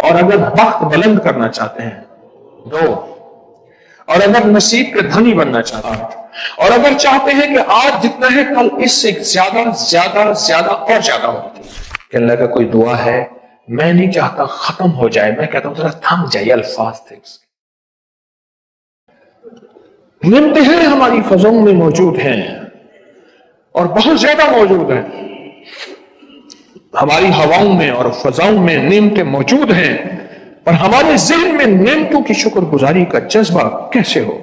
اور اگر بخت بلند کرنا چاہتے ہیں 2، اور اگر نصیب کے دھنی بننا چاہتے ہیں 8، اور اگر چاہتے ہیں کہ آج جتنا ہے کل اس سے زیادہ زیادہ زیادہ اور زیادہ ہو. کہنے لگا کوئی دعا ہے؟ میں نہیں چاہتا ختم ہو جائے، میں کہتا ہوں ذرا تھم جائے. الفاظ تھے نعمتیں ہماری فضاؤں میں موجود ہیں اور بہت زیادہ موجود ہیں. ہماری ہواؤں میں اور فضاؤں میں نعمتیں موجود ہیں، پر ہمارے ذہن میں نعمتوں کی شکر گزاری کا جذبہ کیسے ہو؟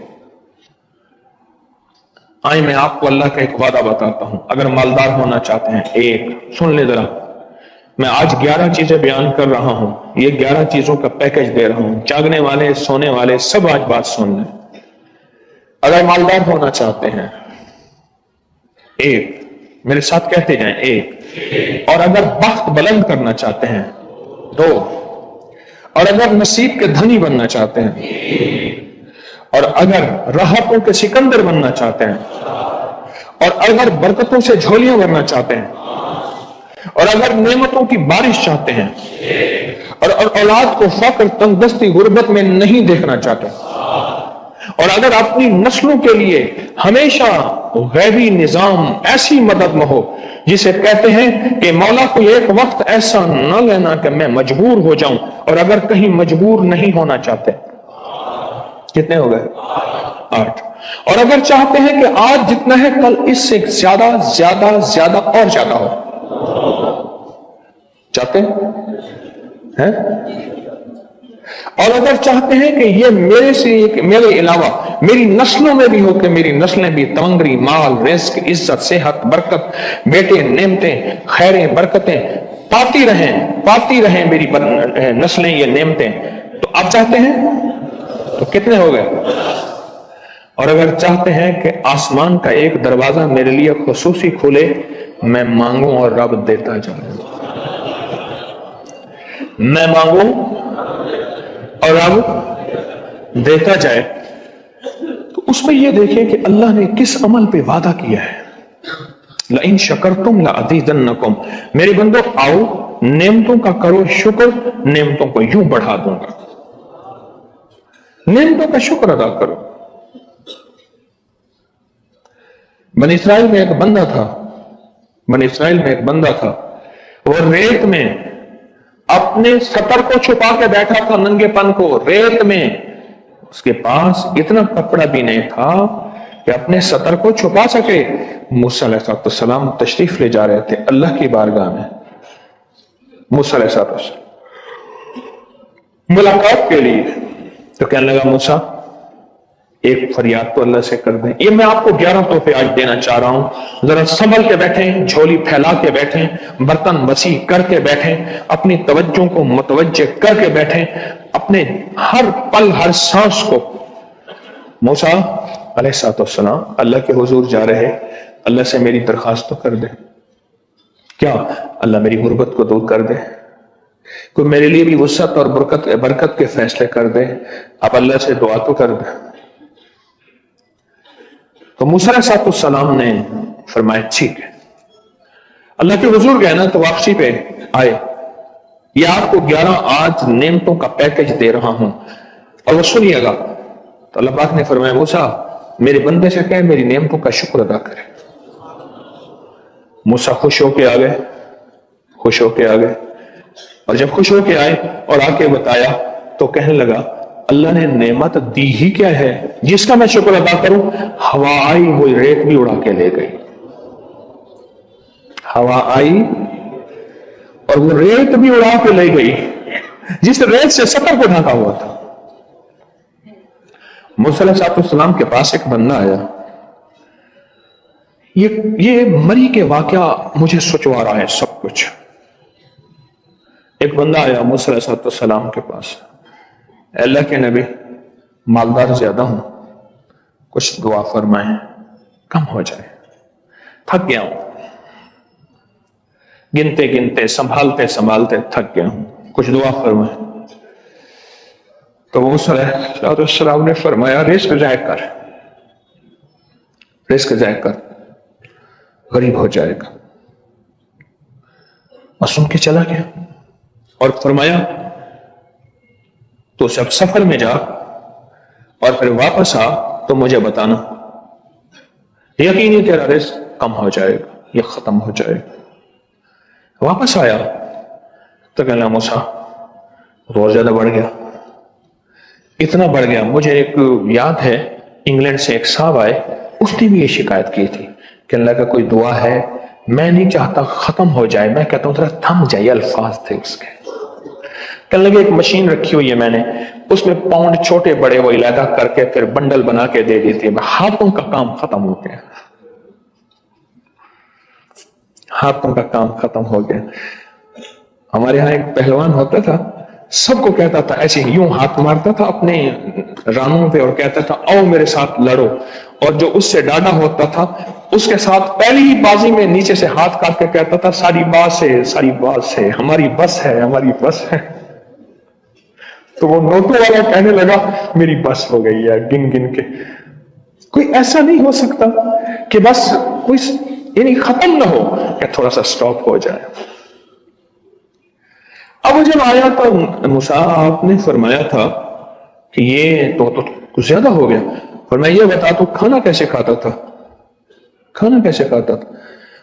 آئیں میں آپ کو اللہ کا ایک وعدہ بتاتا ہوں. اگر مالدار ہونا چاہتے ہیں، ایک سن لے ذرا، میں آج 11 چیزیں بیان کر رہا ہوں، یہ 11 چیزوں کا پیکج دے رہا ہوں. جاگنے والے سونے والے سب آج بات سن لیں. اگر مالدار ہونا چاہتے ہیں، ایک، میرے ساتھ کہتے جائیں، ایک. اور اگر بخت بلند کرنا چاہتے ہیں، 2، اور اگر نصیب کے دھنی بننا چاہتے ہیں، اور اگر راحتوں کے سکندر بننا چاہتے ہیں، اور اگر برکتوں سے جھولیاں بھرنا چاہتے ہیں، اور اگر نعمتوں کی بارش چاہتے ہیں، اور اولاد کو فقر، تنگ دستی، غربت میں نہیں دیکھنا چاہتے، اور اگر اپنی نسلوں کے لیے ہمیشہ غیبی نظام ایسی مدد میں ہو جسے کہتے ہیں کہ مولا کو ایک وقت ایسا نہ لینا کہ میں مجبور ہو جاؤں، اور اگر کہیں مجبور نہیں ہونا چاہتے. کتنے ہو گئے؟ 8. اور اگر چاہتے ہیں کہ آج جتنا ہے کل اس سے زیادہ زیادہ زیادہ اور زیادہ ہو. چاہتے ہیں؟ اور اگر چاہتے ہیں کہ یہ میرے علاوہ میری نسلوں میں بھی ہو، کہ میری نسلیں بھی تمنگری، مال، رزق، عزت، صحت، برکت، بیٹے، نعمتیں، خیریں، برکتیں پاتی رہیں میری نسلیں یہ نعمتیں، تو آپ چاہتے ہیں؟ تو کتنے ہو گئے؟ اور اگر چاہتے ہیں کہ آسمان کا ایک دروازہ میرے لیے خصوصی کھلے، میں مانگوں اور رب دیتا جائے. میں مانگوں اور رب دیتا جائے. تو اس میں یہ دیکھیں کہ اللہ نے کس عمل پہ وعدہ کیا ہے. لئن شکرتم لازیدنکم، میرے بندو آؤ نعمتوں کا کرو شکر، نعمتوں کو یوں بڑھا دوں گا. نعمتوں کا شکر ادا کرو. بنی اسرائیل میں ایک بندہ تھا، وہ ریت میں اپنے سطر کو چھپا کے بیٹھا تھا، ننگے پن کو ریت میں. اس کے پاس اتنا کپڑا بھی نہیں تھا کہ اپنے سطر کو چھپا سکے. موسیٰ علیہ السلام تشریف لے جا رہے تھے اللہ کی بارگاہ میں. موسیٰ علیہ السلام ملاقات کے لیے، تو کہنے لگا موسیٰ ایک فریاد تو اللہ سے کر دیں. یہ میں آپ کو 11 تحفے آج دینا چاہ رہا ہوں. ذرا سنبھل کے بیٹھیں، جھولی پھیلا کے بیٹھیں، برتن وسیع کر کے بیٹھیں، اپنی توجہ کو متوجہ کر کے بیٹھیں، اپنے ہر پل ہر سانس کو. موسیٰ علیہ السلام اللہ کے حضور جا رہے، اللہ سے میری درخواست تو کر دے. کیا؟ اللہ میری غربت کو دور کر دے، کوئی میرے لیے بھی وسعت اور برکت کے فیصلے کر دے. اب اللہ سے دعا تو کر دے. تو موسیٰ علیہ السلام نے فرمایا ٹھیک ہے. اللہ کے حضور گئے نا تو واپسی پہ آئے، یہ آپ کو 11 آج نعمتوں کا پیکج دے رہا ہوں اور وہ سنیے گا. تو اللہ پاک نے فرمایا موسیٰ میرے بندے سے کہے میری نعمتوں کا شکر ادا کرے. موسیٰ خوش ہو کے آ گئے، اور جب خوش ہو کے آئے اور آ کے بتایا تو کہنے لگا اللہ نے نعمت دی ہی کیا ہے جس کا میں شکر ادا کروں. ہوا آئی وہ ریت بھی اڑا کے لے گئی. ہوا آئی اور وہ ریت بھی اڑا کے لے گئی جس ریت سے سطر کو ڈھانکا ہوا تھا. موسیٰ علیہ السلام کے پاس ایک بندہ آیا. یہ مری کے واقعہ مجھے سوچوا رہا ہے سب کچھ. ایک بندہ آیا موسیٰ علیہ السلام کے پاس، اے اللہ کے نبی مالدار زیادہ ہوں، کچھ دعا فرمائیں کم ہو جائے، تھک گیا ہوں، گنتے سنبھالتے تھک گیا ہوں، کچھ دعا فرمائیں. تو موسیٰ علیہ السلام نے فرمایا رزق ضائع کر، غریب ہو جائے گا. اور سن کے چلا گیا اور فرمایا تو جب سفر میں جا اور پھر واپس آ تو مجھے بتانا، یقینی تیرا رزق کم ہو جائے گا، یہ ختم ہو جائے گا۔ واپس آیا تو کہنا موسیٰ اور زیادہ بڑھ گیا، اتنا بڑھ گیا، مجھے ایک یاد ہے انگلینڈ سے ایک صاحب آئے، اس نے بھی یہ شکایت کی تھی کہ اللہ کا کوئی دعا ہے، میں نہیں چاہتا ختم ہو جائے، میں کہتا ہوں ذرا تھم جائے، الفاظ تھے اس کے۔ کہنے لگے ایک مشین رکھی ہوئی ہے میں نے، اس میں پاؤنڈ چھوٹے بڑے وہ علیحدہ کر کے پھر بنڈل بنا کے دے دیتی ہے، ہاتھوں کا کام ختم ہو گیا، ہاتھوں کا کام ختم ہو گیا۔ ہمارے ہاں ایک پہلوان ہوتا تھا، سب کو کہتا تھا ایسے یوں ہاتھ مارتا تھا اپنے رانوں پہ اور کہتا تھا آؤ میرے ساتھ لڑو، اور جو اس سے ڈاڈا ہوتا تھا اس کے ساتھ پہلی ہی بازی میں نیچے سے ہاتھ کاٹ کے کہتا تھا ساری باز ہے، ساری باز ہے، ہماری بس ہے، ہماری بس ہے۔ تو وہ نوٹوں والا کہنے لگا میری بس ہو گئی ہے گن گن کے۔ کوئی ایسا نہیں ہو سکتا کہ بس کوئی یعنی ختم نہ ہو، کہ تھوڑا سا سٹاپ ہو جائے۔ اب جب آیا تو موسیٰ آپ نے فرمایا تھا کہ یہ تو کچھ زیادہ ہو گیا، فرمایا یہ بتا تو کھانا کیسے کھاتا تھا، کھانا کیسے کھاتا تھا؟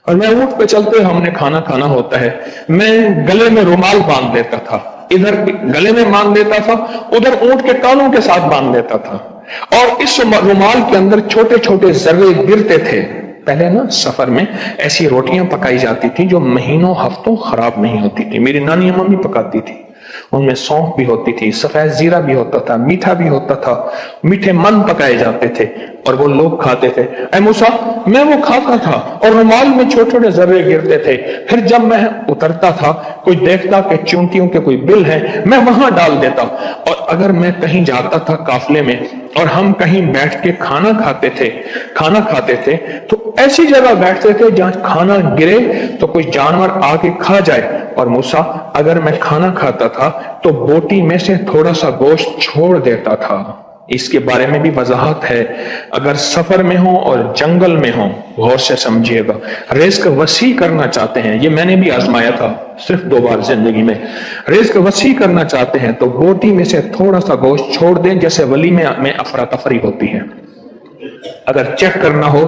اور میں اونٹ پہ چلتے ہم نے کھانا کھانا ہوتا ہے، میں گلے میں رومال باندھ دیتا تھا، ادھر گلے میں باندھ دیتا تھا، ادھر اونٹ کے کانوں کے ساتھ باندھ دیتا تھا، اور اس رومال کے اندر چھوٹے چھوٹے ذرے گرتے تھے۔ پہلے نا سفر میں ایسی روٹیاں پکائی جاتی تھی جو مہینوں ہفتوں خراب نہیں ہوتی تھی، میری نانی ممی پکاتی تھی، ان میں سونف بھی ہوتی تھی، سفید زیرہ بھی ہوتا تھا، میٹھا بھی ہوتا تھا، میٹھے من پکائے جاتے تھے اور وہ لوگ کھاتے تھے۔ اے موسیٰ میں وہ کھاتا تھا اور رومال میں چھوٹے چھوٹے ذرے گرتے تھے، پھر جب میں اترتا تھا کوئی دیکھتا کہ چونٹیوں کے کوئی بل ہے میں وہاں ڈال دیتا، اور اگر میں کہیں جاتا تھا قافلے میں اور ہم کہیں بیٹھ کے کھانا کھاتے تھے تو ایسی جگہ بیٹھتے تھے جہاں کھانا گرے تو کوئی جانور آ کے کھا جائے، اور موسیٰ اگر میں کھانا کھاتا تھا تو بوٹی میں سے تھوڑا سا گوشت چھوڑ دیتا تھا۔ اس کے بارے میں بھی وضاحت ہے، اگر سفر میں ہوں اور جنگل میں ہوں غور سے سمجھیے گا، رزق وسیع کرنا چاہتے ہیں، یہ میں نے بھی آزمایا تھا صرف 2 بار زندگی میں، رزق وسیع کرنا چاہتے ہیں تو بوٹی میں سے تھوڑا سا گوشت چھوڑ دیں، جیسے ولیمے میں افراتفری ہوتی ہے، اگر چیک کرنا ہو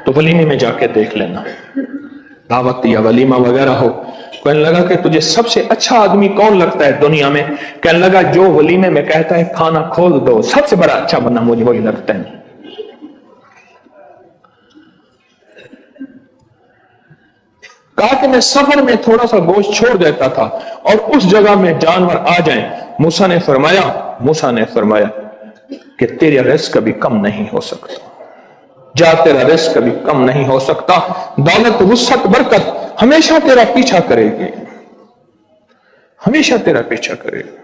تو ولیمے میں جا کے دیکھ لینا، دعوت یا ولیمہ وغیرہ ہو۔ کہنے لگا کہ تجھے سب سے اچھا آدمی کون لگتا ہے دنیا میں؟ کہنے لگا جو ولیمے میں کہتا ہے کھانا کھول دو، سب سے بڑا اچھا بندہ مجھے وہی لگتا ہے۔ کہا کہ میں سفر میں تھوڑا سا گوشت چھوڑ دیتا تھا اور اس جگہ میں جانور آ جائیں۔ موسیٰ نے فرمایا کہ تیرا رزق کبھی کم نہیں ہو سکتا، جا تیرا رزق کبھی کم نہیں ہو سکتا، دولت وسعت برکت ہمیشہ تیرا پیچھا کرے گی، ہمیشہ تیرا پیچھا کرے گی۔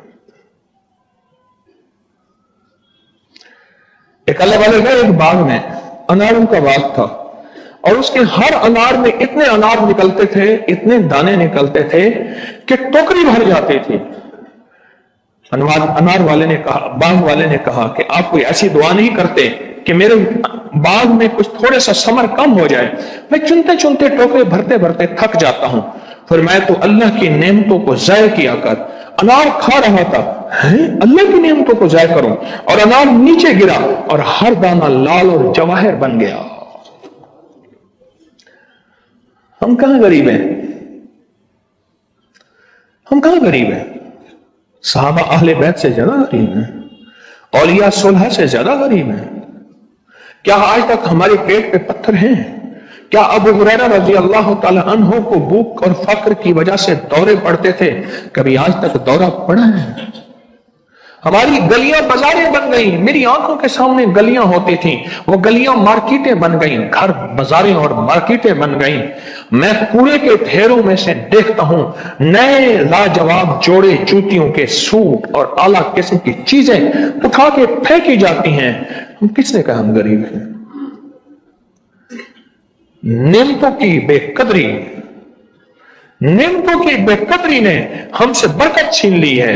ایک اللہ والے گئے ایک باغ میں، اناروں کا باغ تھا، اور اس کے ہر انار میں اتنے انار نکلتے تھے، اتنے دانے نکلتے تھے کہ ٹوکری بھر جاتی تھی۔ انار والے نے کہا، باغ والے نے کہا کہ آپ کوئی ایسی دعا نہیں کرتے کہ میرے باغ میں کچھ تھوڑے سا ثمر کم ہو جائے؟ میں چنتے چنتے ٹوکرے بھرتے بھرتے تھک جاتا ہوں، پھر میں تو اللہ کی نعمتوں کو ضائع کیا کر انار کھا رہا تھا، اللہ کی نعمتوں کو ضائع کروں، اور انار نیچے گرا اور ہر دانہ لال اور جواہر بن گیا۔ ہم کہاں غریب ہیں؟ ہم کہاں غریب ہیں؟ صحابہ اہل بیت سے زیادہ غریب ہیں، اولیاء صلحہ سے زیادہ غریب ہیں۔ کیا آج تک ہمارے پیٹ پہ پتھر ہیں؟ کیا ابو ہریرہ رضی اللہ تعالی عنہ کو بھوک اور فقر کی وجہ سے دورے پڑتے تھے؟ کبھی آج تک دورہ پڑا ہے؟ ہماری گلیاں بازاریں بن گئیں، میری آنکھوں کے سامنے گلیاں ہوتی تھیں، وہ گلیاں مارکیٹیں بن گئیں، گھر بازاریں اور مارکیٹیں بن گئیں۔ میں کوڑے کے ڈھیروں میں سے دیکھتا ہوں نئے لاجواب جوڑے جوتیوں کے سوٹ اور اعلیٰ قسم کی چیزیں اٹھا کے پھینکی جاتی ہیں۔ ہم کس نے کہا ہم غریب ہیں؟ نعمتوں کی بے قدری، نعمتوں کی بے قدری نے ہم سے برکت چھین لی ہے۔